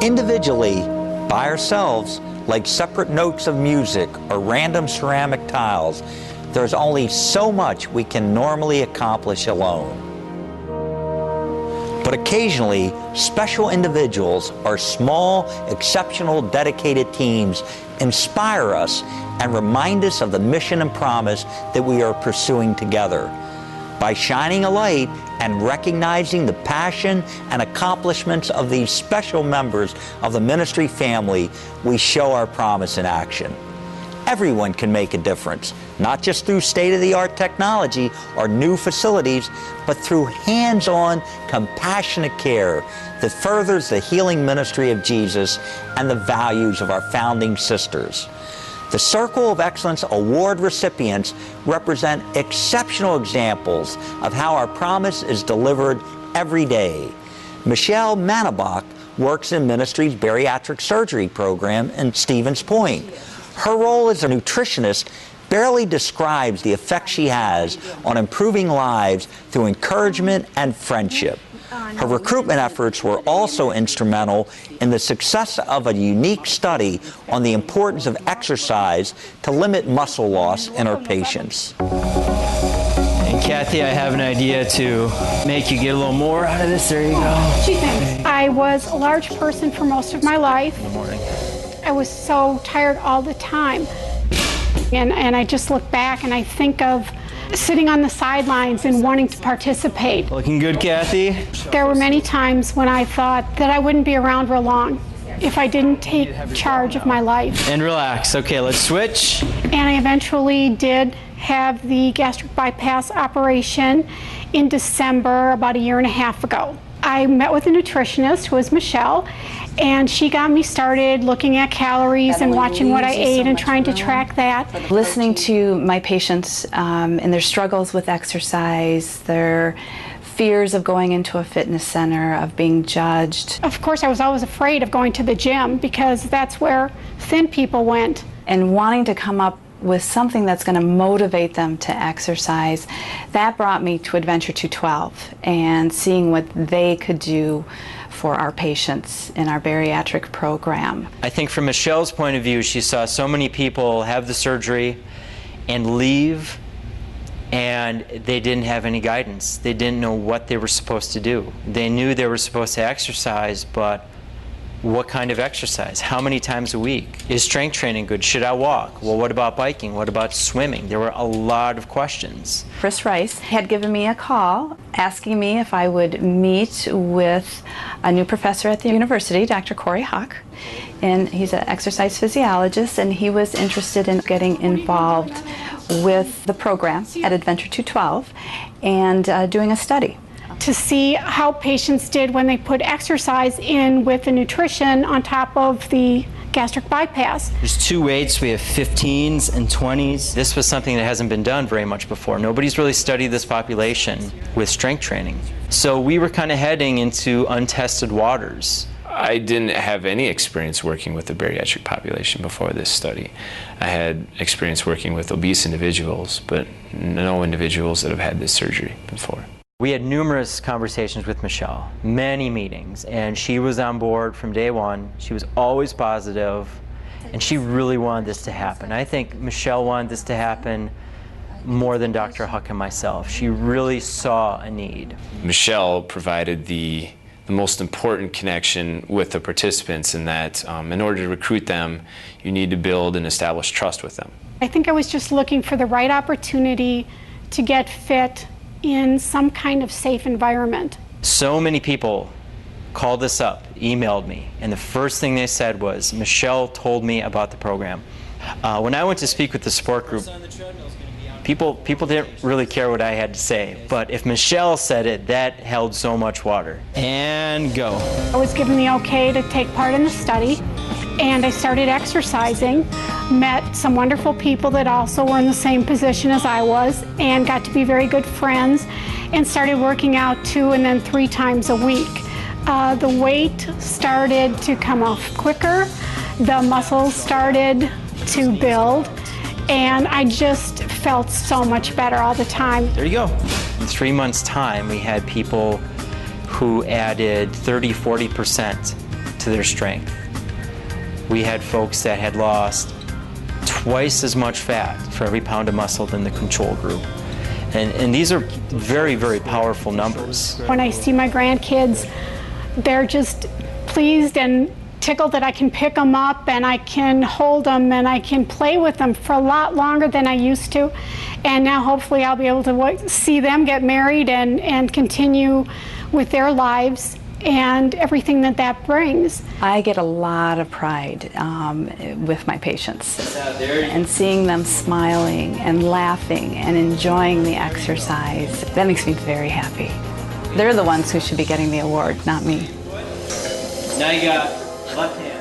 Individually, by ourselves, like separate notes of music or random ceramic tiles, there's only so much we can normally accomplish alone. But occasionally, special individuals or small, exceptional, dedicated teams inspire us and remind us of the mission and promise that we are pursuing together. By shining a light and recognizing the passion and accomplishments of these special members of the ministry family, we show our promise in action. Everyone can make a difference, not just through state-of-the-art technology or new facilities, but through hands-on, compassionate care that furthers the healing ministry of Jesus and the values of our founding sisters. The Circle of Excellence Award recipients represent exceptional examples of how our promise is delivered every day. Michelle Manabach works in ministry's bariatric surgery program in Stevens Point. Her role as a nutritionist barely describes the effect she has on improving lives through encouragement and friendship. Her recruitment efforts were also instrumental in the success of a unique study on the importance of exercise to limit muscle loss in her patients. And Kathy, I have an idea to make you get a little more out of this. There you go. Gee, thanks. I was a large person for most of my life. Good morning. I was so tired all the time. And I just look back and I think of sitting on the sidelines and wanting to participate. Looking good, Kathy. There were many times when I thought that I wouldn't be around real long if I didn't take charge of my life. And relax. Okay, let's switch. And I eventually did have the gastric bypass operation in December, about a year and a half ago. I met with a nutritionist, who was Michelle, and she got me started looking at calories and watching what I ate and trying to track that. Listening to my patients and their struggles with exercise, their fears of going into a fitness center, of being judged. Of course, I was always afraid of going to the gym because that's where thin people went. And wanting to come up with something that's going to motivate them to exercise, that brought me to Adventure 212 and seeing what they could do for our patients in our bariatric program. I think from Michelle's point of view, she saw so many people have the surgery and leave, and they didn't have any guidance. They didn't know what they were supposed to do. They knew they were supposed to exercise, but what kind of exercise? How many times a week? Is strength training good? Should I walk? Well, what about biking? What about swimming? There were a lot of questions. Chris Rice had given me a call asking me if I would meet with a new professor at the university, Dr. Corey Hawk. And he's an exercise physiologist, and he was interested in getting involved with the program at Adventure 212 and doing a study to see how patients did when they put exercise in with the nutrition on top of the gastric bypass. There's two weights. We have 15s and 20s. This was something that hasn't been done very much before. Nobody's really studied this population with strength training. So we were kind of heading into untested waters. I didn't have any experience working with the bariatric population before this study. I had experience working with obese individuals, but no individuals that have had this surgery before. We had numerous conversations with Michelle, many meetings, and she was on board from day one. She was always positive, and she really wanted this to happen. I think Michelle wanted this to happen more than Dr. Huck and myself. She really saw a need. Michelle provided the most important connection with the participants in that in order to recruit them, you need to build and establish trust with them. I think I was just looking for the right opportunity to get fit in some kind of safe environment. So many people called us up, emailed me, and the first thing they said was, Michelle told me about the program. When I went to speak with the support group, people didn't really care what I had to say, but if Michelle said it, that held so much water. And go. I was given the okay to take part in the study, and I started exercising, met some wonderful people that also were in the same position as I was, and got to be very good friends, and started working out 2 and then 3 times a week. The weight started to come off quicker, the muscles started to build, and I just felt so much better all the time. There you go. In 3 months' time, we had people who added 30–40% to their strength. We had folks that had lost twice as much fat for every pound of muscle than the control group. And these are very, very powerful numbers. When I see my grandkids, they're just pleased and tickled that I can pick them up and I can hold them and I can play with them for a lot longer than I used to. And now hopefully I'll be able to see them get married and continue with their lives and everything that that brings. I get a lot of pride with my patients and seeing them smiling and laughing and enjoying the exercise. That makes me very happy. They're the ones who should be getting the award, not me. Now you got left hand.